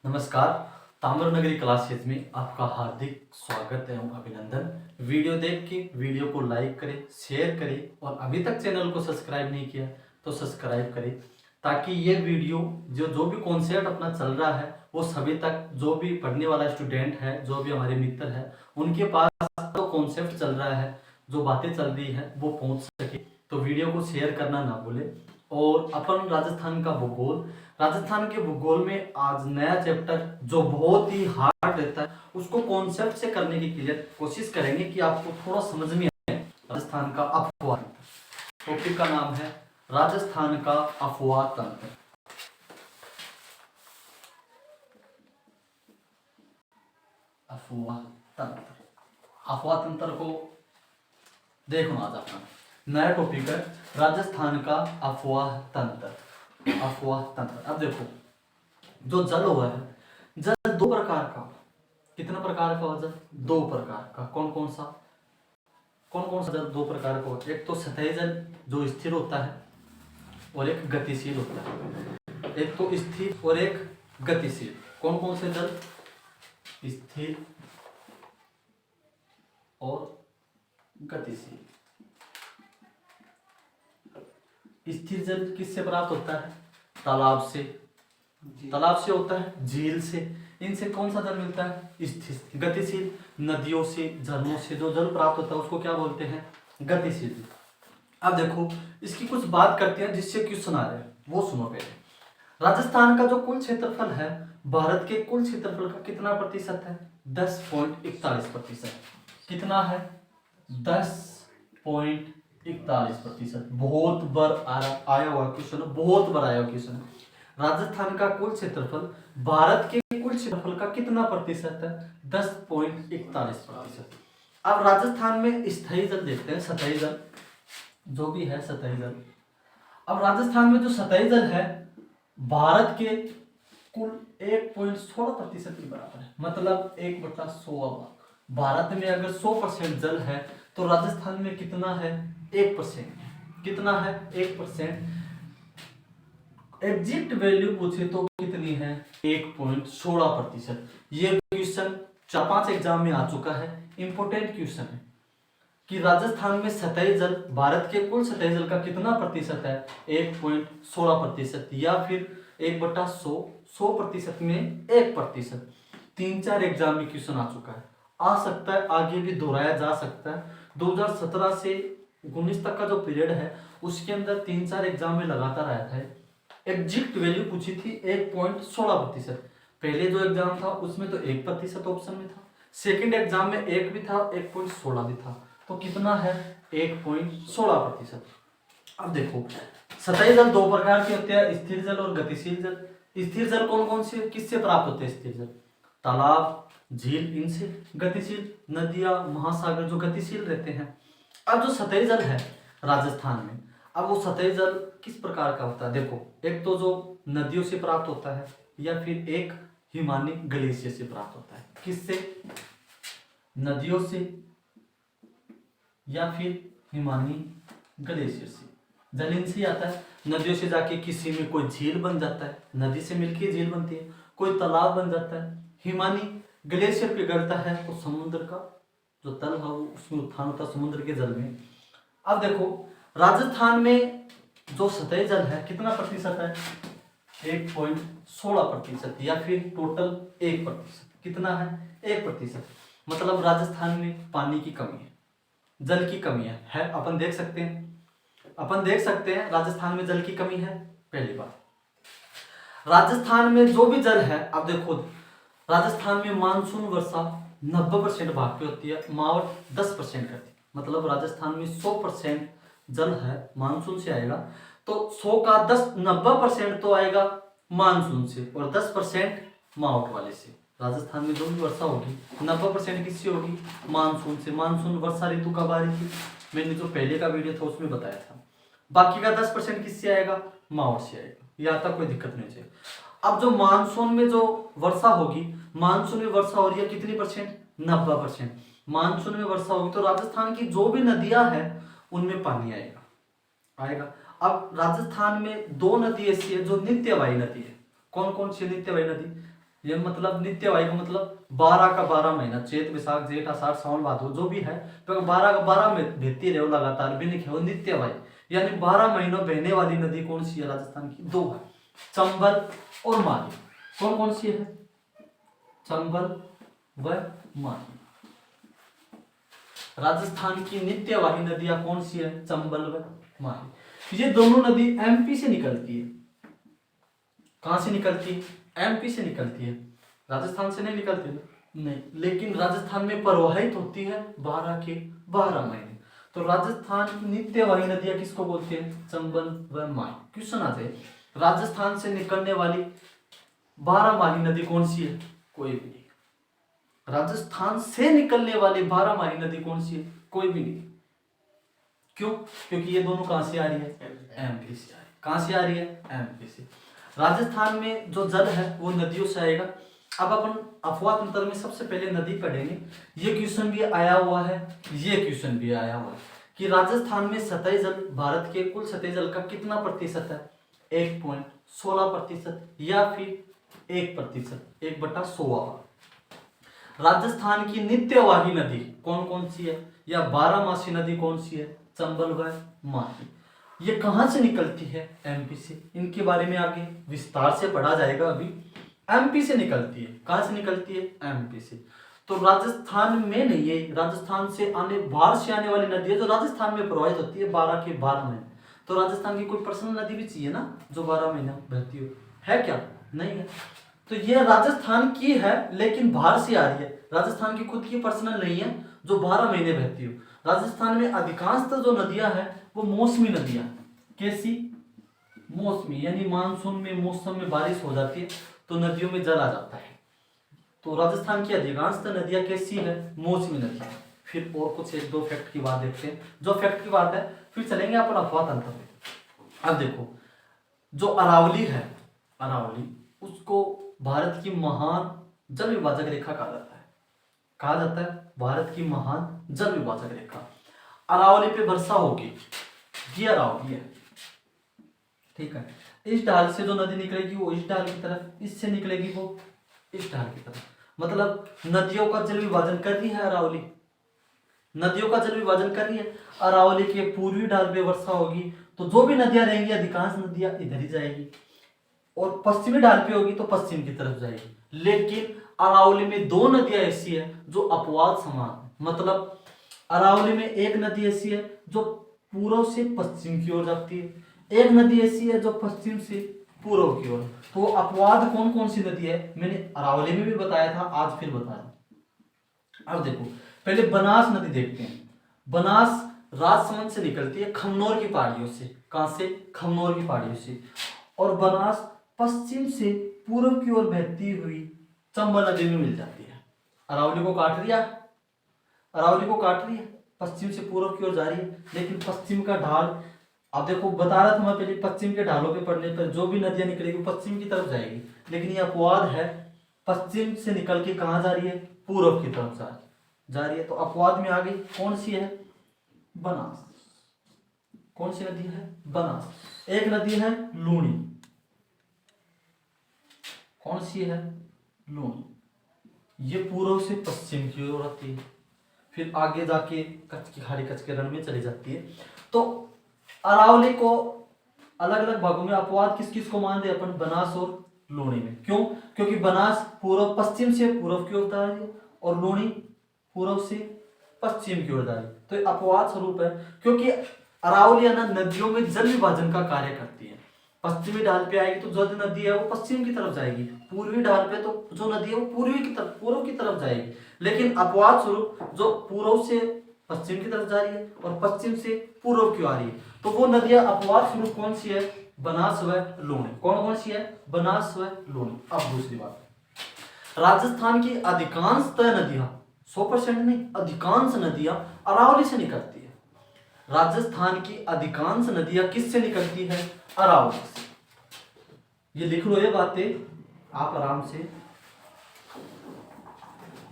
नमस्कार। ताम्रनगरी क्लासेज में आपका हार्दिक स्वागत एवं अभिनंदन। वीडियो देख के वीडियो को लाइक करें, शेयर करें और अभी तक चैनल को सब्सक्राइब नहीं किया तो सब्सक्राइब करें, ताकि ये वीडियो जो भी कॉन्सेप्ट अपना चल रहा है वो सभी तक, जो भी पढ़ने वाला स्टूडेंट है, जो भी हमारे मित्र है, उनके पास जो कॉन्सेप्ट चल रहा है, जो बातें चल रही है वो पहुँच सके। तो वीडियो को शेयर करना ना भूलें। और अपन राजस्थान का भूगोल, राजस्थान के भूगोल में आज नया चैप्टर जो बहुत ही हार्ड रहता है उसको कॉन्सेप्ट से करने की क्लियर कोशिश करेंगे कि आपको थोड़ा समझ में आए। राजस्थान का अफवाह तंत्र, टॉपिक का नाम है राजस्थान का अफवाह तंत्र। अफवाह तंत्र, अफवाह तंत्र को देखो आज अपना नया टॉपिक है राजस्थान का अफवाह तंत्र। अफवाह तंत्र, अब देखो जो जल हुआ है, जल दो प्रकार का, कितना प्रकार का जल? दो प्रकार का। कौन कौन सा जल दो प्रकार का होता है? एक तो सतही जल जो स्थिर होता है और एक गतिशील होता है। एक तो स्थिर और एक गतिशील। कौन कौन से जल? स्थिर और गतिशील। स्थिर जल किससे प्राप्त होता है? तालाब से, तालाब से होता है, झील से। इनसे कौन सा जल मिलता है? स्थिर। गतिशील नदियों से, झरनों से जो जल प्राप्त होता है उसको क्या बोलते हैं? गतिशील। अब देखो इसकी कुछ बात करते हैं जिससे क्वेश्चन आ रहे हैं, वो सुनो पहले। राजस्थान का जो कुल क्षेत्रफल है, भारत के कुल क्षेत्रफल का कितना प्रतिशत है? 10.41%। कितना है? 10.41%। बहुत बार आया हुआ क्वेश्चन, बहुत बार आया हुआ क्वेश्चन। राजस्थान का कुल क्षेत्रफल भारत के कुल क्षेत्रफल का कितना प्रतिशत है? 10.41%। अब राजस्थान में स्थायी जल देखते हैं, सतही जल जो भी है, सतही जल। अब राजस्थान में जो सतही जल है भारत के कुल 1.16% के बराबर है, मतलब 1/100। भारत में अगर 100% जल है तो राजस्थान में कितना है? 1%। कितना है? 1%। एग्जैक्ट वैल्यू पूछे तो कितनी है? 1.16%। ये क्वेश्चन 4-5 एग्जाम में आ चुका है, इंपोर्टेंट क्वेश्चन है कि राजस्थान में सतही जल भारत के कुल सतही जल का कितना प्रतिशत है? 1.16%, या फिर 1/100, 100% में 1%। 3-4 एग्जाम में क्वेश्चन आ चुका है, आ सकता है, आगे भी दोहराया जा सकता है। 2017 से 19 तक का जो पीरियड है उसके अंदर 3-4 एग्जाम में लगातार आया था। एग्जैक्ट वैल्यू पूछी थी 1.16%। पहले जो एग्जाम था उसमें तो 1% ऑप्शन में था, सेकंड एग्जाम में 1 भी था, 1.16 भी था, तो कितना है? 1.16%। अब देखो सतही जल दो प्रकार के होते हैं, स्थिर जल और गतिशील जल। स्थिर जल कौन कौन से, किससे प्राप्त होते हैं? स्थिर जल तालाब, झील, इनसे। गतिशील नदियां, महासागर जो गतिशील रहते हैं। अब जो सतही जल है राजस्थान में, अब वो सतही जल किस प्रकार का होता है? देखो, एक तो जो नदियों से प्राप्त होता है, या फिर एक हिमानी ग्लेशियर से प्राप्त होता है। किससे? नदियों से या फिर हिमानी ग्लेशियर से। जल इनसे आता है, नदियों से जाके किसी में कोई झील बन जाता है, नदी से मिलकर झील बनती है, कोई तालाब बन जाता है, हिमानी ग्लेशियर पिघलता है तो समुद्र का जो तल है उसमें उत्थान होता है, समुद्र के जल में। अब देखो राजस्थान में जो सतही जल है कितना प्रतिशत है? 1.16%, या फिर टोटल 1%। कितना है? 1%। मतलब राजस्थान में पानी की कमी है, जल की कमी है। अपन देख सकते हैं, राजस्थान में जल की कमी है। पहली बात, राजस्थान में जो भी जल है, अब देखो राजस्थान में मानसून वर्षा 90% भाग पे होती है, मावठ 10% करती है। मतलब राजस्थान में 100% जल है मानसून से आएगा, तो 100 का 90% तो आएगा मानसून से और 10% मावठ वाले से। राजस्थान में जो भी वर्षा होगी 90% किससे होगी? मानसून से। मानसून वर्षा ऋतु कब आ रही थी? मैंने जो पहले का वीडियो था उसमें बताया था। बाकी का 10% किससे आएगा? मावठ से आएगा। यहाँ तक कोई दिक्कत नहीं चाहिए। अब जो मानसून में जो वर्षा होगी, मानसून में वर्षा हो रही है कितनी परसेंट? 90%। मानसून में वर्षा होगी तो राजस्थान की जो भी नदियां हैं उनमें पानी आएगा। अब राजस्थान में 2 नदी ऐसी है जो नित्यवाही नदी है। कौन कौन सी नित्यवाही नदी? ये मतलब नित्यवाही का मतलब 12 का 12 महीना, चैत वैशाख जेठ आषाढ़ सावन भादो जो भी है, तो 12 का 12 में बहती रहे लगातार भी लिखे हो नित्यवाही, यानी 12 महीनों बहने वाली नदी कौन सी है राजस्थान की? दो है, चंबल और माही। कौन कौन सी है? चंबल व माही। राजस्थान की नित्यवाही नदियां कौन सी है? चंबल व माही। ये दोनों नदी एमपी से निकलती है। कहां से निकलती है? एमपी से निकलती है, राजस्थान से नहीं निकलती है नहीं, लेकिन राजस्थान में प्रवाहित होती है 12 के 12 महीने। तो राजस्थान की नित्यवाही नदियां किसको बोलते हैं? चंबल व माही। क्वेश्चन आ जाए, राजस्थान से निकलने वाली 12 माही नदी कौन सी है? कोई भी नहीं। राजस्थान से निकलने वाली 12 माही नदी कौन सी है? कोई भी नहीं। क्यों? क्योंकि ये दोनों कहां से आ रही है? एमपी से आ रही है। कहां से आ रही है? एमपी से। राजस्थान में जो जल है वो नदियों से आएगा। अब अपन अफवाह तंत्र में सबसे पहले नदी पढ़ेंगे। ये क्वेश्चन भी आया हुआ है, ये क्वेश्चन भी आया हुआ है कि राजस्थान में सतही जल भारत के कुल सतही जल का कितना प्रतिशत है? 1.16% या फिर 1%, 1/100। राजस्थान की नित्यवाही नदी कौन कौन सी है या 12 नदी कौन सी है? चंबल व माही। ये कहां से निकलती है? एमपी से। इनके बारे में आगे विस्तार से पढ़ा जाएगा। अभी एमपी से निकलती है। कहां से निकलती है? एमपी से। तो राजस्थान में नहीं है, राजस्थान से आने बाहर से आने वाली नदी है जो राजस्थान में प्रवाहित होती है 12 के 12 महीने। तो राजस्थान की कोई पर्सनल नदी भी चाहिए ना जो 12 महीने बहती हो, है क्या? नहीं है। तो ये राजस्थान की है लेकिन बाहर से आ रही है, राजस्थान की खुद की पर्सनल नहीं है जो 12 महीने बहती हो। राजस्थान में अधिकांशतः जो नदियां हैं वो मौसमी नदियां। कैसी? मौसमी, यानी मानसून में मौसम में बारिश हो जाती है तो नदियों में जल आ जाता है। तो राजस्थान की अधिकांशतः नदियां कैसी है? मौसमी नदियां। फिर और कुछ एक दो फैक्ट की बात देखते हैं। जो फैक्ट की बात है फिर चलेंगे अपन अफवाह तंत्र पे। अब देखो, जो अरावली है, अरावली, उसको भारत की महान जल विभाजक रेखा कहा जाता है। कहा जाता है भारत की महान जल विभाजक रेखा। अरावली पे वर्षा होगी, ये अरावली है, ठीक है। इस ढाल से जो नदी निकलेगी वो इस ढाल की तरफ, इससे निकलेगी वो इस ढाल की तरफ। मतलब नदियों का जल विभाजन कर रही है अरावली, नदियों का जल विभाजन कर रही है। अरावली के पूर्वी ढाल पे वर्षा होगी तो जो भी नदियां रहेंगी अधिकांश नदियां इधर ही जाएगी, और पश्चिमी ढाल पे होगी तो पश्चिम की तरफ जाएगी। लेकिन अरावली में दो नदियां ऐसी है जो अपवाद समान है। मतलब अरावली में एक नदी ऐसी है जो पूर्व से पश्चिम की ओर जाती है, एक नदी ऐसी है जो पश्चिम से पूर्व की ओर। तो अपवाद कौन कौन सी नदी है मैंने अरावली में भी बताया था, आज फिर बता रहा। अब देखो, पहले बनास नदी देखते हैं। बनास राजसमंद से निकलती है, खमनोर की पहाड़ियों से। कहां से? खमनोर की पहाड़ियों से। और बनास पश्चिम से पूर्व की ओर बहती हुई चंबल नदी में मिल जाती है। अरावली को काट दिया, अरावली को काट रही है, पश्चिम से पूर्व की ओर जा रही है, लेकिन पश्चिम का ढाल, अब देखो बता रहा था मैं पहले, पश्चिम के ढालों पे पड़ने पर जो भी नदियां निकलेगी पश्चिम की तरफ जाएगी। लेकिन ये अपवाद है, पश्चिम से निकल के कहां जा रही है? पूर्व की तरफ जा रही है। तो अपवाद में आ गई कौन सी है? बनास। कौन सी नदी है? बनास। एक नदी है लूणी। कौन सी है? लूणी। ये पूर्व से पश्चिम की ओर आती है, फिर आगे जाके कच्छ की खाड़ी, कच्छ के रण में चली जाती है। तो अरावली को अलग अलग भागों में अपवाद किस किस को मान दे अपन? बनास और लूणी में। क्यों? क्योंकि बनास पूर्व पश्चिम से पूर्व की ओर जा रही है और लूणी पूर्व से पश्चिम की ओर जा रही है। तो ये अपवाद स्वरूप है, क्योंकि अरावली नदियों में जल विभाजन का कार्य करती है। पश्चिमी ढाल पे आएगी तो जो नदी है वो पश्चिम की तरफ जाएगी, पूर्वी ढाल पे तो जो नदी है वो पूर्वी की तरफ, पूर्व की तरफ जाएगी। लेकिन अपवाद स्वरूप जो पूर्व से पश्चिम की तरफ जा रही है और पश्चिम से पूर्व की आ रही है, तो वो नदियां अपवाद स्वरूप कौन सी है? बनास व लूणी। कौन कौन सी है? बनास व लूणी। अब दूसरी बात, राजस्थान की अधिकांशतः नदियां, 100% नहीं, अधिकांश नदियां अरावली से निकलती है। राजस्थान की अधिकांश नदियां किससे निकलती है? अरावली से। ये लिख लो ये बातें आप आराम से।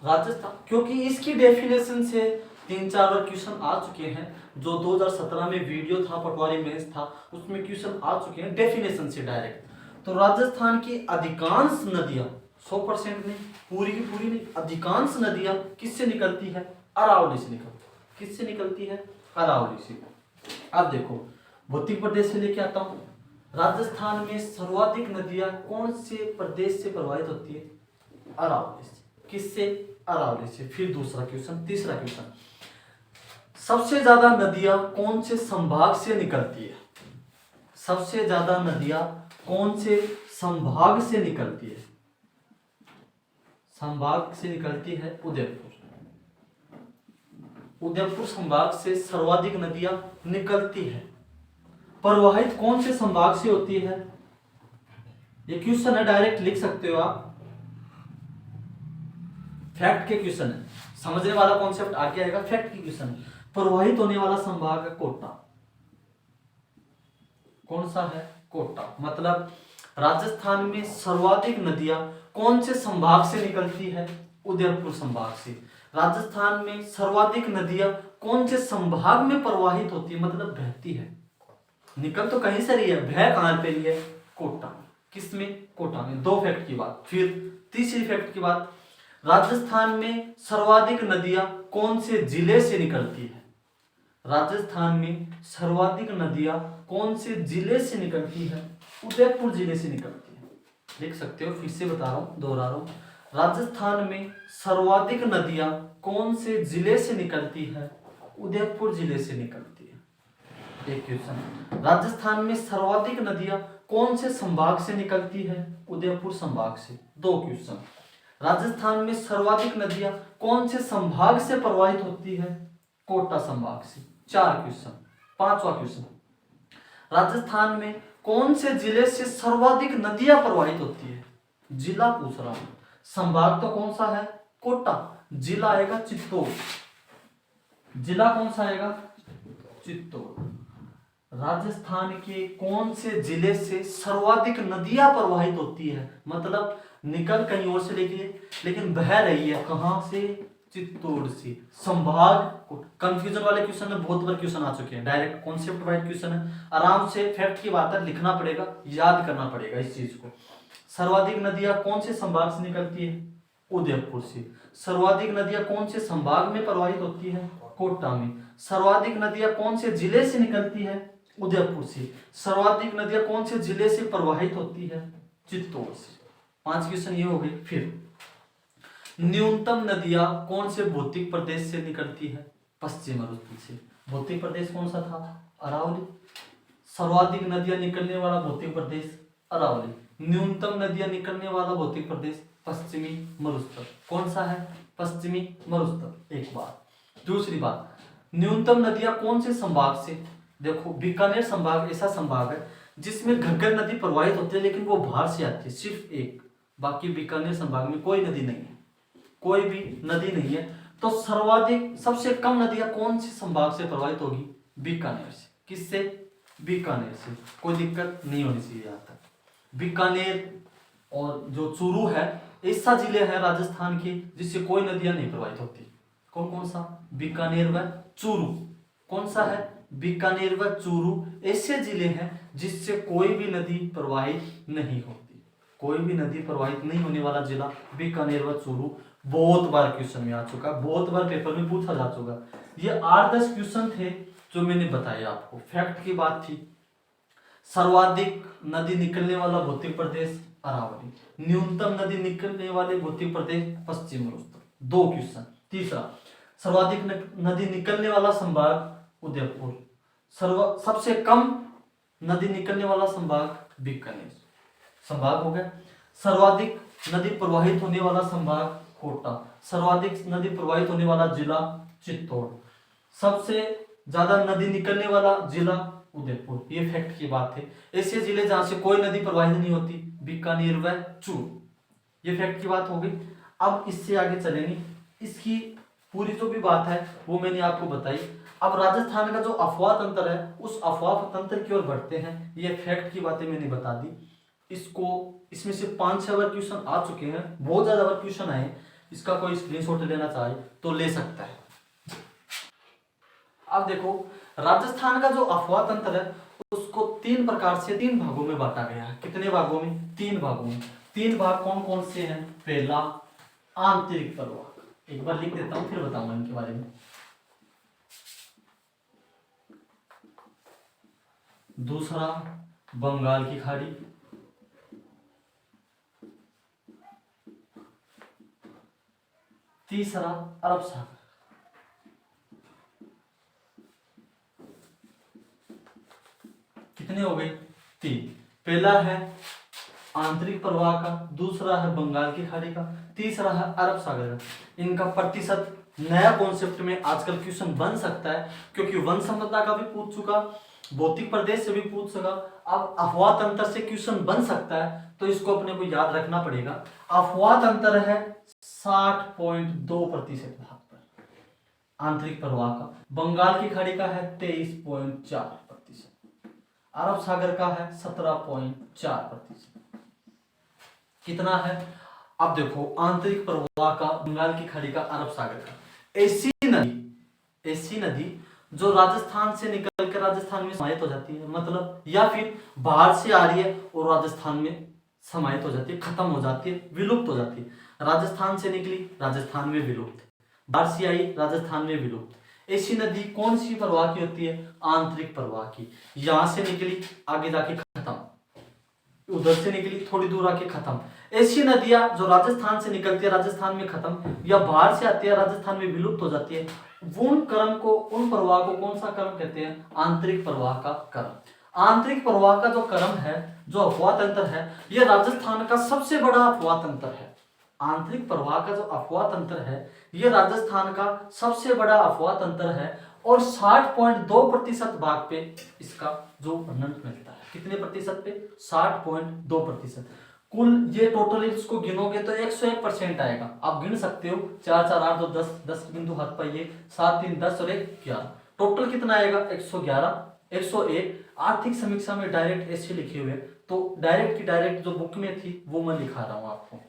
राजस्थान, क्योंकि इसकी डेफिनेशन से 3-4 बार क्वेश्चन आ चुके हैं। जो 2017 में वीडियो था, पटवारी मेंस था, उसमें क्वेश्चन आ चुके हैं डेफिनेशन से डायरेक्ट। तो राजस्थान की अधिकांश नदियां 100% नहीं, पूरी की पूरी नहीं, अधिकांश नदियां किससे निकलती है? अरावली से निकलती है। किससे निकलती है? अरावली से। अब देखो भौतिक प्रदेश से लेके आता हूं, राजस्थान में सर्वाधिक नदियां कौन से प्रदेश से प्रभावित होती है? अरावली से। किससे? अरावली से। फिर दूसरा क्वेश्चन, तीसरा क्वेश्चन, सबसे ज्यादा नदियां कौन से संभाग से निकलती है? सबसे ज्यादा नदियां कौन से संभाग से निकलती है? संभाग से निकलती है उदयपुर। उदयपुर संभाग से सर्वाधिक नदियां निकलती है। प्रवाहित कौन से संभाग से होती है? ये क्वेश्चन है, डायरेक्ट लिख सकते हो आप, फैक्ट के क्वेश्चन है, समझने वाला कॉन्सेप्ट आगे आएगा। फैक्ट की क्वेश्चन है। प्रवाहित होने वाला संभाग है कोटा। कौन सा है? कोटा। मतलब राजस्थान में सर्वाधिक नदियां कौन से संभाग से निकलती है? उदयपुर संभाग से। राजस्थान में सर्वाधिक नदियां कौन से संभाग में प्रवाहित होती है? मतलब बहती है, निकल तो कहीं से रही है, बह कहां पे रही है? कोटा में। किसमें? कोटा में। दो फैक्ट की बात। फिर तीसरी फैक्ट की बात, राजस्थान में सर्वाधिक नदियां कौन से जिले से निकलती है? राजस्थान में सर्वाधिक नदियां कौन से जिले से निकलती है? उदयपुर जिले से निकलती है। लिख सकते हो, फिर से बता रहा हूं, दोहरा रहा हूं, राजस्थान में सर्वाधिक नदियां कौन से जिले से निकलती है? उदयपुर जिले से निकलती है। एक क्वेश्चन, राजस्थान में सर्वाधिक नदियां कौन से संभाग से निकलती है? उदयपुर संभाग से। दो क्वेश्चन, राजस्थान में सर्वाधिक नदियां कौन से संभाग से प्रवाहित होती है? कोटा संभाग से। चार क्वेश्चन। पांचवा क्वेश्चन, राजस्थान में कौन से जिले से सर्वाधिक नदियां प्रवाहित होती है? जिला पूछ रहा हूं, संभाग तो कौन सा है? कोटा। जिला आएगा चित्तौड़। जिला कौन सा आएगा? चित्तौड़। राजस्थान के कौन से जिले से सर्वाधिक नदियां प्रवाहित होती है? मतलब निकल कहीं और से लेकिन बह रही है कहां से? चित्तौड़ से। संभाग, कंफ्यूजन वाले क्वेश्चन में बहुत बार क्वेश्चन आ चुके हैं, डायरेक्ट कॉन्सेप्ट वाइज क्वेश्चन है, आराम से फैक्ट की बात है, लिखना पड़ेगा, याद करना पड़ेगा इस चीज को। सर्वाधिक नदियां कौन से संभाग से निकलती है? उदयपुर से। सर्वाधिक नदियां कौन से संभाग में प्रवाहित होती है? कोटा में। सर्वाधिक नदियां कौन से जिले से निकलती है? उदयपुर से। सर्वाधिक नदियां कौन से जिले से प्रवाहित होती है? चित्तौड़ से। 5 क्वेश्चन ये हो गए। फिर न्यूनतम नदियां कौन से भौतिक प्रदेश से निकलती है? पश्चिम मरुस्थल से। भौतिक प्रदेश कौन सा था? अरावली। सर्वाधिक नदियां निकलने वाला भौतिक प्रदेश अरावली। न्यूनतम नदियां निकलने वाला भौतिक प्रदेश पश्चिमी मरुस्थल। कौन सा है? पश्चिमी मरुस्थल। एक बात। दूसरी बात, न्यूनतम नदियां कौन से संभाग से? देखो बीकानेर संभाग ऐसा संभाग है जिसमें घग्गर नदी प्रवाहित होती है, लेकिन वो बाहर से आती है, सिर्फ एक। बाकी बीकानेर संभाग में कोई नदी नहीं है, कोई भी नदी नहीं है। तो सर्वाधिक, सबसे कम नदियां कौन से संभाग से प्रवाहित होगी? बीकानेर से। किससे? बीकानेर से। कोई दिक्कत नहीं होनी चाहिए यहां तक। बीकानेर और जो चूरू है, ऐसा जिले हैं राजस्थान के जिससे कोई नदियां नहीं प्रवाहित होती। कौन कौन सा? बीकानेर व चूरू। कौन सा है? बीकानेर व चूरू ऐसे जिले हैं जिससे कोई भी नदी प्रवाहित नहीं होती। कोई भी नदी प्रवाहित नहीं होने वाला जिला बीकानेर व चूरू। बहुत बार क्वेश्चन में आ चुका, बहुत बार पेपर में पूछा जा चुका। ये 8-10 क्वेश्चन थे जो मैंने बताया आपको। फैक्ट की बात थी, सर्वाधिक नदी निकलने वाला भौतिक प्रदेश अरावली, न्यूनतम नदी निकलने वाले भौतिक प्रदेश पश्चिम मरुस्थल। 2 क्वेश्चन। तीसरा, सर्वाधिक नदी निकलने वाला संभाग उदयपुर। सबसे कम नदी निकलने वाला संभाग बीकानेर। संभाग हो गया। सर्वाधिक नदी प्रवाहित होने वाला संभाग कोटा। सर्वाधिक नदी प्रवाहित होने वाला जिला चित्तौड़। सबसे ज्यादा नदी निकलने वाला जिला उदयपुर। ये फैक्ट की बात है। ऐसे जिले जहां से कोई नदी प्रवाहित नहीं होती, बीकानेर व चूरू। ये फैक्ट की बात हो गई। अब इससे आगे चलेंगे, इसकी पूरी जो भी बात है वो मैंने आपको बताई। अब राजस्थान का जो अफवाह तंत्र है, उस अफवाह तंत्र की ओर बढ़ते हैं। ये फैक्ट की बातें मैंने बता दी। इसमें से 5-6 बार क्वेश्चन आ चुके हैं, बहुत ज्यादा बार क्वेश्चन आए। इसका कोई स्क्रीनशॉट लेना चाहे तो ले सकता है। अब देखो, राजस्थान का जो अफवाह तंत्र है उसको 3 प्रकार से 3 भागों में बांटा गया है। कितने भागों में? 3 भागों में। तीन भाग कौन कौन से हैं? पहला आंतरिक प्रवाह, एक बार लिख देता हूं फिर बताऊंगा इनके बारे में। दूसरा बंगाल की खाड़ी, तीसरा अरब सागर। कितने हो गए? तीन। पहला है आंतरिक प्रवाह का, दूसरा है बंगाल की खाड़ी का, तीसरा है अरब सागर का। इनका प्रतिशत नया कॉन्सेप्ट में आजकल क्वेश्चन बन सकता है, क्योंकि वन संपदा का भी पूछ चुका, भौतिक प्रदेश से भी पूछ सका, अब अपवाद अंतर से क्वेश्चन बन सकता है, तो इसको अपने को याद रखना पड़ेगा। अपवाद अंतर है 60.2% भाग पर आंतरिक प्रवाह का, बंगाल की खाड़ी का है 23.4%, अरब सागर का है 17.4%। कितना है? अब देखो आंतरिक प्रवाह का, बंगाल की खाड़ी का, अरब सागर का। एसी नदी जो राजस्थान से निकल कर राजस्थान में समाहित हो जाती है, मतलब या फिर बाहर से आ रही है और राजस्थान में समाहित हो जाती है, खत्म हो जाती है, विलुप्त हो जाती है। राजस्थान से निकली, राजस्थान में विलुप्त, बाहर से आई, राजस्थान में विलुप्त। ऐसी नदी कौन सी प्रवाह की होती है? आंतरिक प्रवाह की। यहां से निकली, आगे जाके खत्म, उधर से निकली, थोड़ी दूर आके खत्म। ऐसी नदियां जो राजस्थान से निकलती है, राजस्थान में खत्म, या बाहर से आती है, राजस्थान में विलुप्त हो जाती है, उन क्रम को, उन प्रवाह को कौन सा क्रम कहते हैं? आंतरिक प्रवाह का क्रम। आंतरिक प्रवाह का जो क्रम है, जो अपवाद अंतर है, यह राजस्थान का सबसे बड़ा अपवाद अंतर है। आंतरिक प्रवाह का जो अपवाद अंतर है, यह राजस्थान का सबसे बड़ा अपवाद अंतर है, और 60.2% भाग पे इसका जो वर्णन मिलता है। कितने प्रतिशत पे? 60.2%। कुल ये टोटल इसको गिनोगे तो 101% आएगा। आप गिन सकते हो, 4 4 8 2 10, 10 बिंदु हाथ पाइए, 7 3 10 और 1 11, टोटल कितना आएगा? 111, 101। आर्थिक समीक्षा में डायरेक्ट ऐसे लिखे हुए, तो डायरेक्ट की डायरेक्ट जो बुक में थी वो मैं लिखा रहा हूं आपको।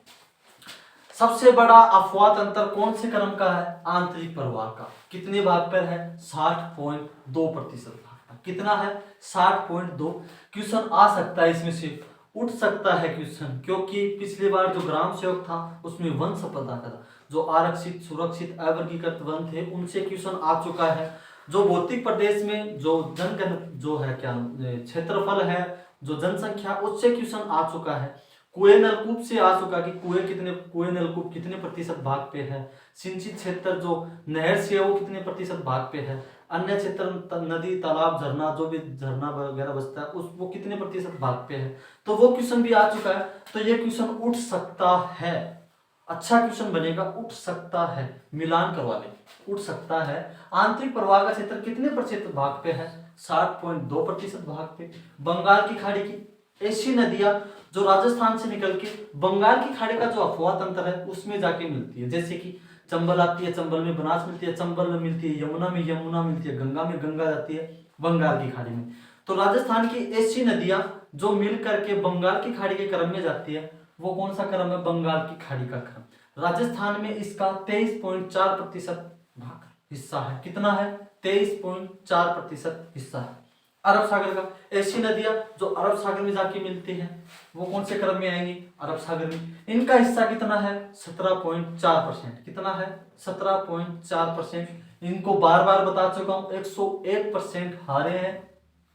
सबसे बड़ा अपवाद अंतर कौन से क्रम का है? आंतरिक प्रवाह का। कितने भाग पर है? 60.2% भाग पर। कितना है? 60.2। क्वेश्चन आ सकता है, इसमें से उठ सकता है क्वेश्चन, क्योंकि पिछली बार जो ग्राम सेवक था उसमें वन संपदा का था, जो आरक्षित, सुरक्षित, अवर्गीकृत वन थे, उनसे क्वेश्चन आ चुका है। जो भौतिक प्रदेश में जो जनगण जो है, क्या क्षेत्रफल है, जो जनसंख्या, उससे क्वेश्चन आ चुका है। कुएं नलकूप से आ चुका कि कुएं नलकूप कितने प्रतिशत भाग पे है। सिंचित क्षेत्र जो नहर से है वो कितने प्रतिशत भाग पे है। अन्य क्षेत्र नदी, तालाब, झरना, जो भी झरना वगैरह बचता है उस वो कितने प्रतिशत भाग पे है, तो वो क्वेश्चन भी आ चुका है। तो ये क्वेश्चन उठ सकता है, अच्छा क्वेश्चन बनेगा, उठ सकता है, मिलान करवा ले, उठ सकता है। आंतरिक प्रवाह का क्षेत्र कितने प्रतिशत भाग पे है? 60.2% भाग पे। बंगाल की खाड़ी की ऐसी नदियां जो राजस्थान से निकल के बंगाल की खाड़ी का जो अपवाद अंतर है उसमें जाके मिलती है, जैसे कि चंबल आती है, चंबल में बनास मिलती है, चंबल में मिलती है, यमुना में यमुना मिलती है, गंगा में गंगा जाती है बंगाल की खाड़ी में। तो राजस्थान की ऐसी नदियां जो मिल करके बंगाल की खाड़ी के क्रम में जाती है, वो कौन सा क्रम है? बंगाल की खाड़ी का क्रम। राजस्थान में इसका 23.4% भाग हिस्सा है। कितना है? 23.4% हिस्सा है। अरब सागर का ऐसी नदियां जो अरब सागर में जाके मिलती हैं, वो कौन से क्रम में आएंगी? अरब सागर में। इनका हिस्सा कितना है? 17.4%। कितना है? 17.4%। इनको बार बार बता चुका हूं, 101% हारे हैं,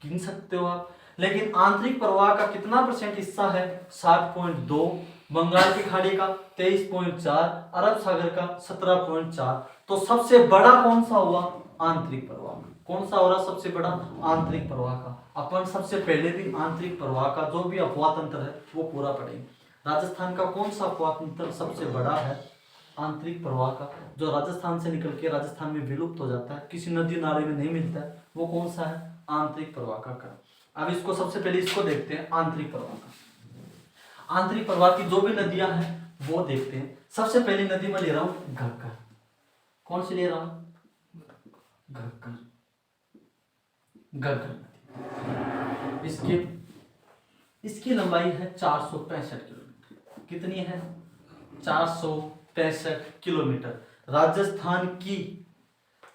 गिन सकते हो आप। लेकिन आंतरिक प्रवाह का कितना परसेंट हिस्सा है? 60.2। बंगाल की खाड़ी का 23.4, अरब सागर का 17.4। तो सबसे बड़ा कौन सा हुआ? आंतरिक प्रवाह। कौन सा हो रहा सबसे बड़ा? आंतरिक प्रवाह का। अपन सबसे पहले भी आंतरिक प्रवाह का जो भी अपवाद अंतर है वो पूरा पढ़ेंगे। राजस्थान का कौन सा अपवाद अंतर सबसे बड़ा है? आंतरिक प्रवाह का, जो राजस्थान से निकल के राजस्थान में विलुप्त हो जाता है, किसी नदी नाले में नहीं मिलता है, वो कौन सा है? आंतरिक प्रवाह का क्रम। अब इसको सबसे पहले इसको देखते हैं, आंतरिक प्रवाह का। आंतरिक प्रवाह की जो भी नदियां हैं वो देखते हैं। सबसे पहली नदी मैं ले रहा हूं घग्गर। कौन सी ले रहा हूं? घग्गर। घग्गर नदी, इसकी लंबाई है 465 किलोमीटर। कितनी है? 465 किलोमीटर।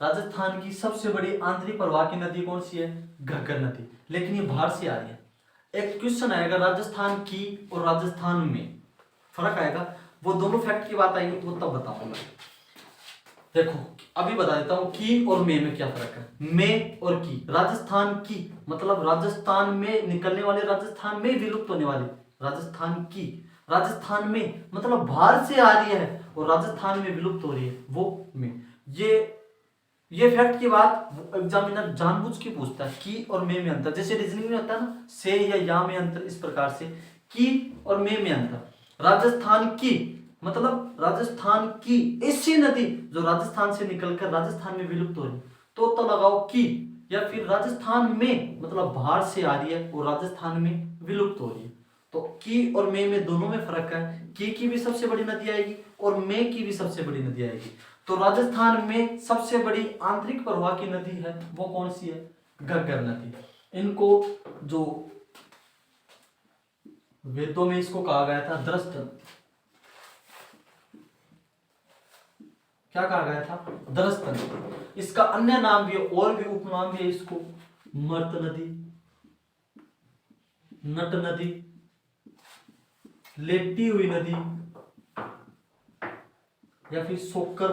राजस्थान की सबसे बड़ी आंतरिक प्रवाह की नदी कौन सी है? घग्गर नदी। लेकिन ये बाहर से आ रही है। एक क्वेश्चन आएगा राजस्थान की और राजस्थान में, फर्क आएगा, वो दोनों फैक्ट की बात आएगी वो तब बताऊंगा। देखो अभी बता देता हूँ की और में क्या फर्क है। में और की, राजस्थान की मतलब राजस्थान में निकलने वाले, राजस्थान में विलुप्त होने वाली, राजस्थान की, राजस्थान में मतलब बाहर से आ रही है और राजस्थान में विलुप्त हो रही है वो में। ये फैक्ट की बात एग्जामिनर जानबूझ के पूछता है, की और में अंतर, जैसे रीजनिंग में होता है ना, से या में अंतर, इस प्रकार से की और में अंतर। राजस्थान की मतलब राजस्थान की ऐसी नदी जो राजस्थान से निकलकर राजस्थान में विलुप्त हो रही, तो लगाओ की, या फिर राजस्थान में मतलब बाहर से आ रही है और राजस्थान में विलुप्त हो रही है। तो की और में दोनों में फर्क है, की भी सबसे बड़ी नदी आएगी और में की भी सबसे बड़ी नदी आएगी। तो राजस्थान में सबसे बड़ी आंतरिक प्रवाह की नदी है वो कौन सी है, घग्गर नदी। इनको जो वेदों में इसको कहा गया था दृष्ट, क्या कहा गया था, दृष्ट नदी। इसका अन्य नाम भी है और भी उपनाम भी है इसको, मर्त नदी, नट नदी, लेटी हुई नदी, या फिर सोकर,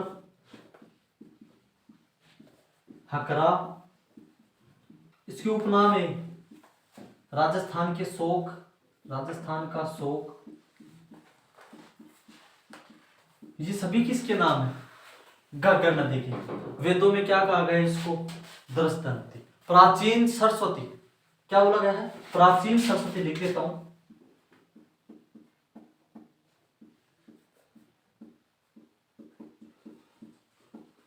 हकरा। इसके उपनाम है राजस्थान के शोक, राजस्थान का शोक। ये सभी किसके नाम है, घग्गर नदी के। वेदों में क्या कहा गया है इसको, दृष्ट नदी। प्राचीन सरस्वती, क्या बोला गया है, प्राचीन सरस्वती, लिख देता हूं।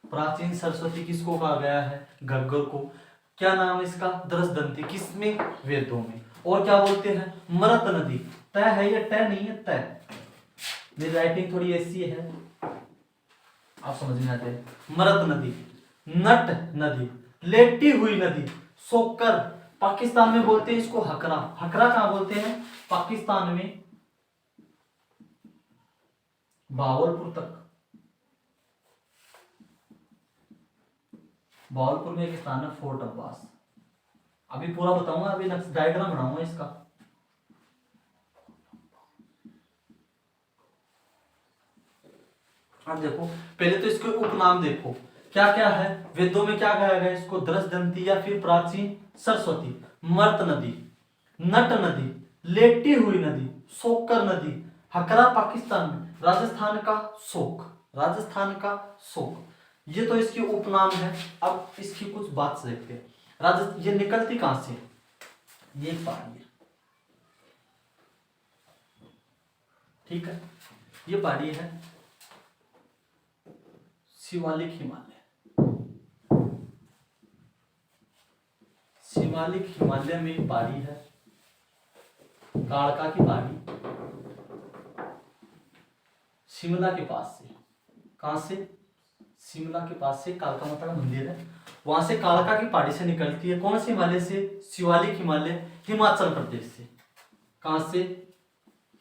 प्राचीन सरस्वती किसको कहा गया है, घग्गर को। क्या नाम है इसका, दृष्टदंती, किसमें, वेदों में। और क्या बोलते हैं, मरत नदी, तय है ये, तय नहीं है, तय। मेरी राइटिंग थोड़ी ऐसी है, आप समझ में आते हैं। मरत नदी, नट नदी, लेटी हुई नदी, सोकर, पाकिस्तान में बोलते हैं इसको हकरा। हकरा कहां बोलते हैं, पाकिस्तान में भावलपुर तक, भावलपुर में एक स्थान है फोर्ट अब्बास। अभी पूरा बताऊंगा, अभी डायग्राम बनाऊंगा इसका। अब देखो पहले तो इसके उपनाम देखो क्या क्या है। वेदों में क्या कहा गया इसको, दृष्टदंती या फिर प्राचीन सरस्वती, मर्त नदी, नट नदी, लेटी हुई नदी, सोकर नदी, हकरा पाकिस्तान में, राजस्थान का शोक, राजस्थान का शोक। ये तो इसके उपनाम है। अब इसकी कुछ बात से देखते हैं। ये निकलती कहां से, ये पहाड़ी है, ठीक है, ये पहाड़ी है शिवालिक हिमालय। शिवालिक हिमालय में एक पहाड़ी है, कालका की पहाड़ी, शिमला के पास से। कहां से, शिमला के पास से कालका माता का मंदिर है, वहां से कालका की पहाड़ी से निकलती है। कौन से हिमालय से, शिवालिक हिमालय, हिमाचल प्रदेश से। कहां से,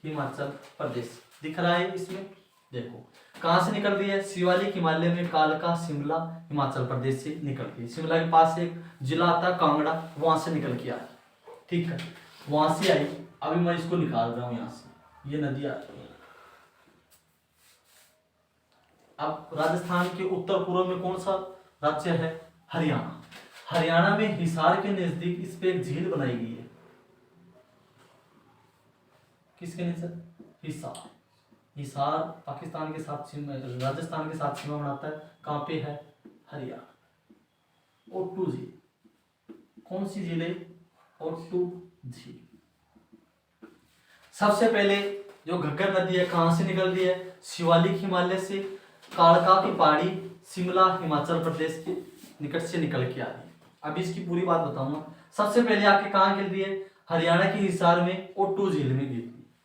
हिमाचल प्रदेश, दिख रहा है इसमें, देखो कहां से निकल रही है, शिवालिक हिमालय में, कालका, शिमला, हिमाचल प्रदेश से निकलती है। शिमला के पास एक जिला आता है कांगड़ा, वहां से निकल के आई, ठीक है, वहां से आई। अभी मैं इसको निकाल रहा हूं यहां से, ये नदी आ रही है। अब राजस्थान के उत्तर पूर्व में कौन सा राज्य है, हरियाणा। हरियाणा में हिसार के नजदीक इस पे एक झील बनाई गई है, किसके नीचे, हिसार। हिसार पाकिस्तान के साथ राजस्थान के साथ सीमा बनाता है, कहां पे है, हरियाणा। ओट्टू झील, कौन सी झील है, ओट्टू झील। सबसे पहले जो घग्गर नदी है कहां से निकल रही है, शिवालिक हिमालय से, कालका की पहाड़ी, शिमला, हिमाचल प्रदेश के निकट से निकल के आ रही है। अभी इसकी पूरी बात बताऊंगा। सबसे पहले आके कहां गिर रही है, हरियाणा के हिसार में ओट्टू झील में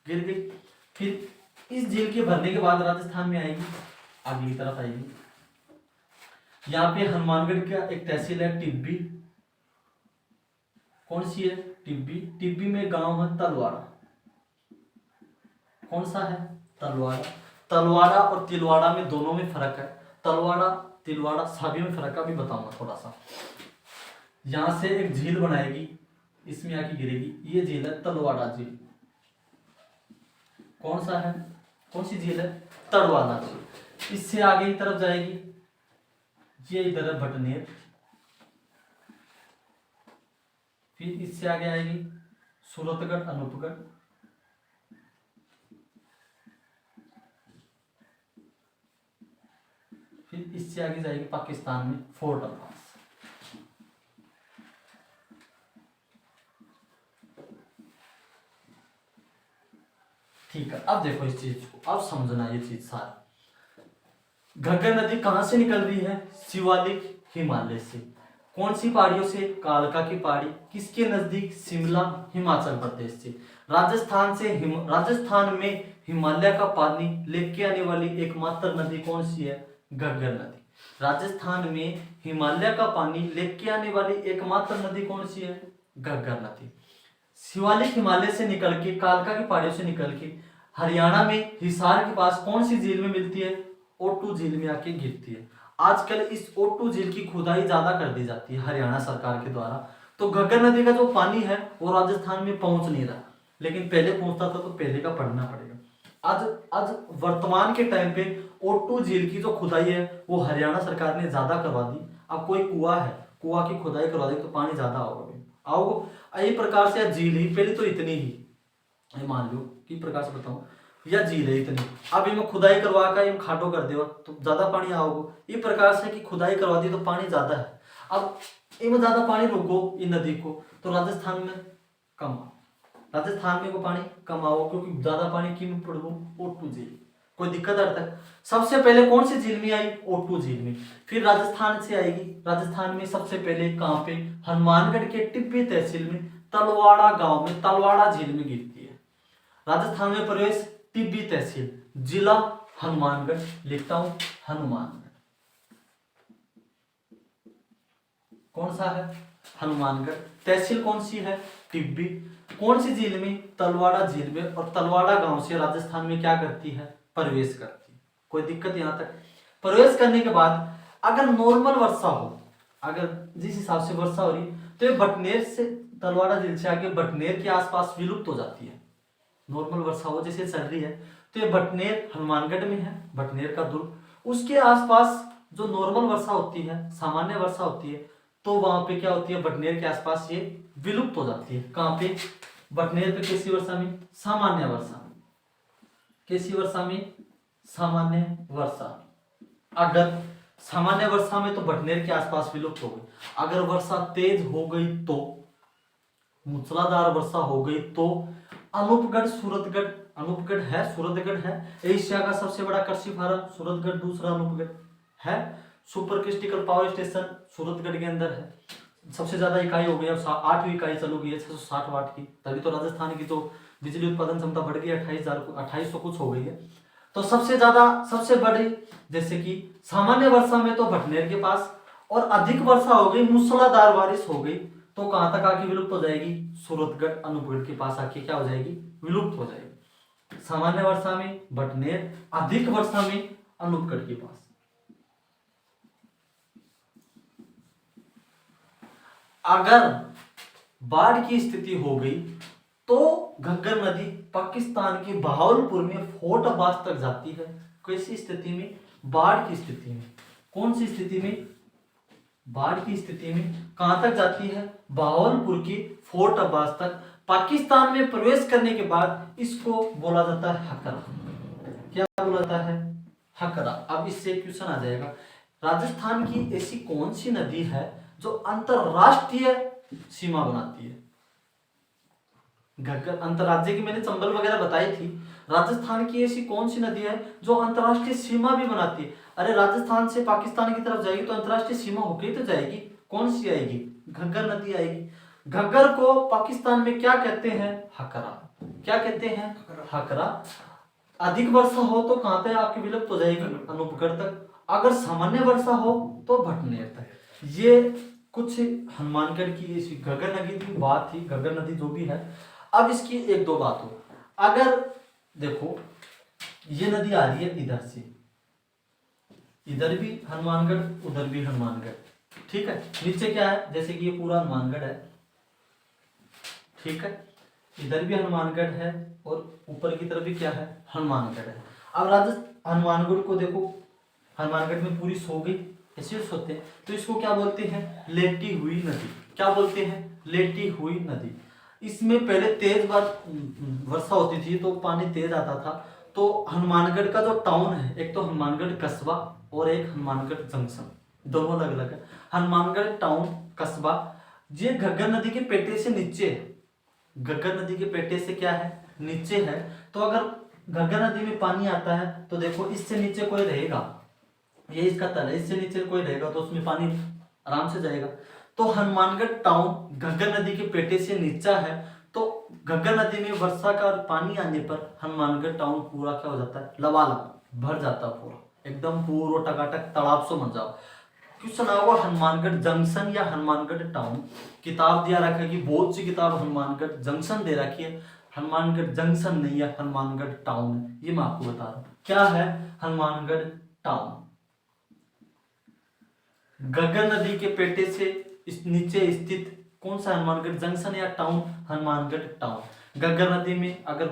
गिर गई। फिर इस झील के भरने के बाद राजस्थान में आएगी, आगे की तरफ आएगी। यहाँ पे हनुमानगढ़ का एक तहसील है टिब्बी, कौन सी है, टिब्बी। टिब्बी में गांव है तलवाड़ा, कौन सा है, तलवाड़ा। तलवाड़ा और तिलवाड़ा में दोनों में फर्क है, तलवाड़ा तिलवाड़ा सभी में फर्क है, अभी बताऊंगा थोड़ा सा। यहां से एक झील बनाएगी, इसमें आके गिरेगी, ये झील है तलवाड़ा झील। कौन सा है, कौन सी झील है? तड़वाना झील। इससे आगे की तरफ जाएगी, ये इधर है बटनेर, फिर इससे आगे आएगी सूरतगढ़, अनूपगढ़, फिर इससे आगे जाएगी पाकिस्तान में फोर्ट अब्बास। ठीक है, अब देखो इस चीज को, अब समझना ये चीज सारी। घग्गर नदी कहां से निकल रही है? शिवालिक हिमालय से। कौन सी पहाड़ियों से? कालका की पहाड़ी। किसके नजदीक? शिमला, हिमाचल प्रदेश से। राजस्थान से राजस्थान में हिमालय का पानी लेके आने वाली एकमात्र नदी कौन सी है? घग्गर नदी। राजस्थान में हिमालय का पानी लेके आने वाली एकमात्र नदी कौन सी है? घग्गर नदी। शिवालिक हिमालय से निकल के, कालका की पहाड़ियों से निकल के हरियाणा में हिसार के पास कौन सी झील में मिलती है? ओटू झील में आके गिरती है। आजकल इस ओटू झील की खुदाई ज्यादा कर दी जाती है हरियाणा सरकार के द्वारा, तो घग्गर नदी का जो पानी है वो राजस्थान में पहुंच नहीं रहा, लेकिन पहले पहुंचता था, तो पहले का पढ़ना पड़ेगा। आज वर्तमान के टाइम पे ओटू झील की जो खुदाई है वो हरियाणा सरकार ने ज्यादा करवा दी। अब कोई कुआं है, कुआं की खुदाई करवा दी तो पानी ज्यादा आओगे। यही प्रकार से झील ही, पहले तो इतनी ही मान लो कि प्रकार से बताऊं, या झील है इतनी, अब इनमें खुदाई करवा कर इन खाटो कर देगा तो ज्यादा पानी आओगे। ये प्रकार से कि खुदाई करवा दी तो पानी ज्यादा है, अब इनमें ज्यादा पानी रोको इन नदी को, तो राजस्थान में कम, राजस्थान में को पानी कम आओ, क्योंकि ज्यादा पानी की में पड़ो ओटू झील। कोई दिक्कत है तक? सबसे पहले कौन सी झील में आई? ओटू झील में। फिर राजस्थान से आएगी, राजस्थान में सबसे पहले कहां पे? हनुमानगढ़ के टिब्बी तहसील में तलवाड़ा गांव में तलवाड़ा झील में गिरती है। राजस्थान में प्रवेश टिब्बी तहसील, जिला हनुमानगढ़, लिखता हूं हनुमानगढ़। कौन सा है? हनुमानगढ़। तहसील कौन सी है? टिब्बी। कौन सी झील में? तलवाड़ा झील में। और तलवाड़ा गांव से राजस्थान में क्या करती है? प्रवेश करती है। कोई दिक्कत यहां तक? प्रवेश करने के बाद अगर नॉर्मल वर्षा हो, अगर जिस हिसाब से वर्षा हो रही, तो ये बटनेर से, तलवाड़ा झील से आगे बटनेर के आसपास विलुप्त हो जाती है। नॉर्मल वर्षा हो जैसे चल रही है, तो ये बटनेर हनुमानगढ़ में है, बटनेर का दुर्ग, उसके आसपास जो नॉर्मल वर्षा होती है, सामान्य वर्षा होती है, तो वहां पे क्या होती है? बटनेर के आसपास ये विलुप्त हो जाती है। कहां पे? बटनेर पे। कैसी वर्षा में? सामान्य वर्षा में। कैसी वर्षा में? सामान्य वर्षा। अगर सामान्य वर्षा में तो बटनेर के आसपास विलुप्त हो गई। अगर वर्षा तेज हो गई तो, मूसलाधार वर्षा हो गई तो अनूपगढ़, सूरतगढ़, अनूपगढ़ है, सूरतगढ़ है, एशिया का सबसे बड़ा कृषि फार्म सूरतगढ़, दूसरा अनूपगढ़ है। Super critical power station Suratgarh के अंदर है। सबसे ज्यादा इकाई हो गई, अब 8वीं इकाई चालू की है 660 वाट की, तभी तो राजस्थान की तो बिजली उत्पादन क्षमता बढ़ गई 2800 कुछ हो गई है। तो सबसे ज्यादा, सबसे बड़ी, जैसे कि सामान्य वर्षा में तो बटनेर के पास, और अधिक वर्षा हो गई, मूसलाधार बारिश हो गई, तो कहां तक आके विलुप्त हो जाएगी? सूरतगढ़, अनूपगढ़ के पास आके क्या हो जाएगी? विलुप्त हो जाएगी। सामान्य वर्षा में बटनेर, अधिक वर्षा में अनूपगढ़ के पास। अगर बाढ़ की स्थिति हो गई तो घग्गर नदी पाकिस्तान के बहावलपुर में फोर्ट अब्बास तक जाती है। कैसी स्थिति में? बाढ़ की स्थिति में। कौन सी स्थिति में? बाढ़ की स्थिति में। कहां तक जाती है? बहावलपुर की फोर्ट अब्बास तक। पाकिस्तान में प्रवेश करने के बाद इसको बोला जाता है हकरा। क्या बोला जाता है? हकरा। अब इससे क्वेश्चन आ जाएगा, राजस्थान की ऐसी कौन सी नदी है जो अंतरराष्ट्रीय सीमा बनाती है? घग्गर अंतरराज्य की मैंने चंबल वगैरह बताई थी। राजस्थान की ऐसी कौन सी नदी है जो अंतरराष्ट्रीय सीमा भी बनाती है? अरे राजस्थान से पाकिस्तान की तरफ जाएगी तो अंतरराष्ट्रीय सीमा होकर तो जाएगी। कौन सी आएगी? घग्गर नदी आएगी। घग्गर को पाकिस्तान में क्या कहते हैं? हकरा। क्या कहते हैं? हकरा। अधिक वर्षा हो तो कहां तक आपकी विलुप्त हो जाएगी? अनूपगढ़ तक। अगर सामान्य वर्षा हो तो बटनेर तक। ये कुछ हनुमानगढ़ की ऐसी घग्गर नदी की बात थी, घग्गर नदी जो भी है। अब इसकी एक दो बात हो, अगर देखो ये नदी आ रही है इधर से, इधर भी हनुमानगढ़, उधर भी हनुमानगढ़, ठीक है। नीचे क्या है? जैसे कि ये पूरा हनुमानगढ़ है, ठीक है, इधर भी हनुमानगढ़ है और ऊपर की तरफ भी क्या है? हनुमानगढ़ है। अब राजस्थान हनुमानगढ़ को देखो, हनुमानगढ़ में पूरी सो गई, ऐसे सोते हैं, तो इसको क्या बोलते हैं, लेटी हुई नदी। क्या बोलते हैं, लेटी हुई नदी। इसमें पहले तेज वर्षा होती थी तो पानी तेज आता था। तो हनुमानगढ़ का जो टाउन है, एक तो हनुमानगढ़ कस्बा और एक हनुमानगढ़ जंक्शन, दोनों अलग अलग है। हनुमानगढ़ टाउन कस्बा ये घग्गर नदी के पेटे से नीचे है, घग्गर नदी के पेटे से क्या है, नीचे है। तो अगर घग्गर नदी में पानी आता है तो देखो इससे नीचे कोई रहेगा, ये इसका तल है, इससे नीचे कोई रहेगा तो उसमें पानी आराम से जाएगा। तो हनुमानगढ़ टाउन घग्गर नदी के पेटे से नीचा है, तो घग्गर नदी में वर्षा का पानी आने पर हनुमानगढ़ टाउन पूरा क्या हो जाता है, लबालब भर जाता है, पूरा एकदम पूरा टकाटक तालाब से बन जाओ। क्वेश्चन आएगा हनुमानगढ़ जंक्शन या हनुमानगढ़ टाउन। किताब दिया रखा है कि बहुत सी किताब हनुमानगढ़ जंक्शन दे रखी है, हनुमानगढ़ जंक्शन नहीं है, हनुमानगढ़ टाउन है। ये मैं आपको बता रहा हूं क्या है हनुमानगढ़ टाउन। घग्गर नदी के पेटे से इस नीचे स्थित कौन सा, हनुमानगढ़ जंक्शन या टाउन, हनुमानगढ़ टाउन। घग्गर नदी में अगर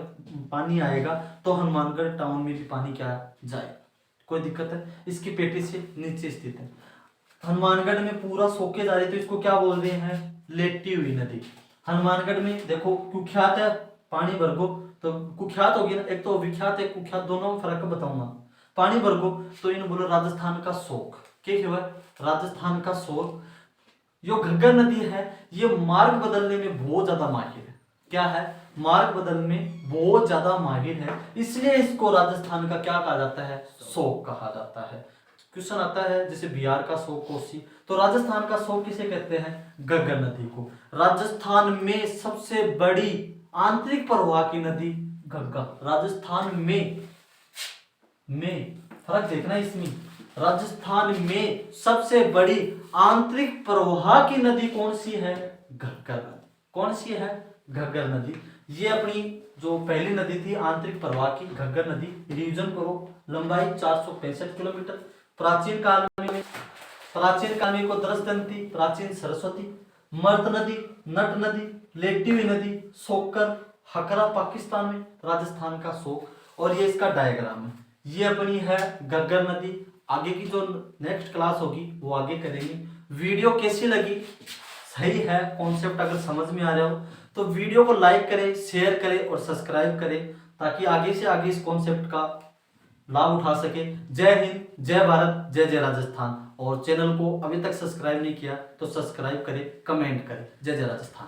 पानी आएगा तो हनुमानगढ़ टाउन में भी पानी क्या जाए, कोई दिक्कत है, इसके पेटे से नीचे स्थित है। हनुमानगढ़ में पूरा सोके जा रही, तो इसको क्या बोल रहे हैं, लेटी हुई नदी। हनुमानगढ़ में देखो कुख्यात है, पानी भरगो तो कुख्यात होगी ना, एक तो विख्यात है, कुख्यात, दोनों में फर्क बताऊंगा। पानी भरगो तो इन्हें बोलो राजस्थान का शोक, क्या है राजस्थान का शोक। जो घग्गर नदी है ये मार्ग बदलने में बहुत ज्यादा माहिर है, क्या है, मार्ग बदलने में बहुत ज्यादा माहिर है, इसलिए इसको राजस्थान का क्या कहा जाता है, शोक कहा जाता है। क्वेश्चन आता है जैसे बिहार का शोक कोसी, तो राजस्थान का शोक किसे कहते हैं, घग्गर नदी को। राजस्थान में सबसे बड़ी आंतरिक प्रवाह की नदी घग्गर, राजस्थान में फर्क देखना इसमें, राजस्थान में सबसे बड़ी आंतरिक प्रवाह की नदी कौन सी है, घग्गर नदी। कौन सी है, घग्गर नदी। ये अपनी जो पहली नदी थी आंतरिक प्रवाह की, घग्गर नदी, रिवीजन करो, लंबाई 465 किलोमीटर। प्राचीन काल में को दृष्टदंती, प्राचीन सरस्वती, मर्द नदी, नट नदी, लेटी हुई नदी, सोकर, हकरा पाकिस्तान में, राजस्थान का शोक। और ये इसका डायग्राम है, ये अपनी है घग्गर नदी। आगे की जो नेक्स्ट क्लास होगी वो आगे करेंगे। वीडियो कैसी लगी, सही है कॉन्सेप्ट, अगर समझ में आ रहा हो तो वीडियो को लाइक करें, शेयर करें और सब्सक्राइब करें, ताकि आगे से आगे इस कॉन्सेप्ट का लाभ उठा सके। जय हिंद, जय भारत, जय जय राजस्थान। और चैनल को अभी तक सब्सक्राइब नहीं किया तो सब्सक्राइब करें, कमेंट करें। जय जय राजस्थान।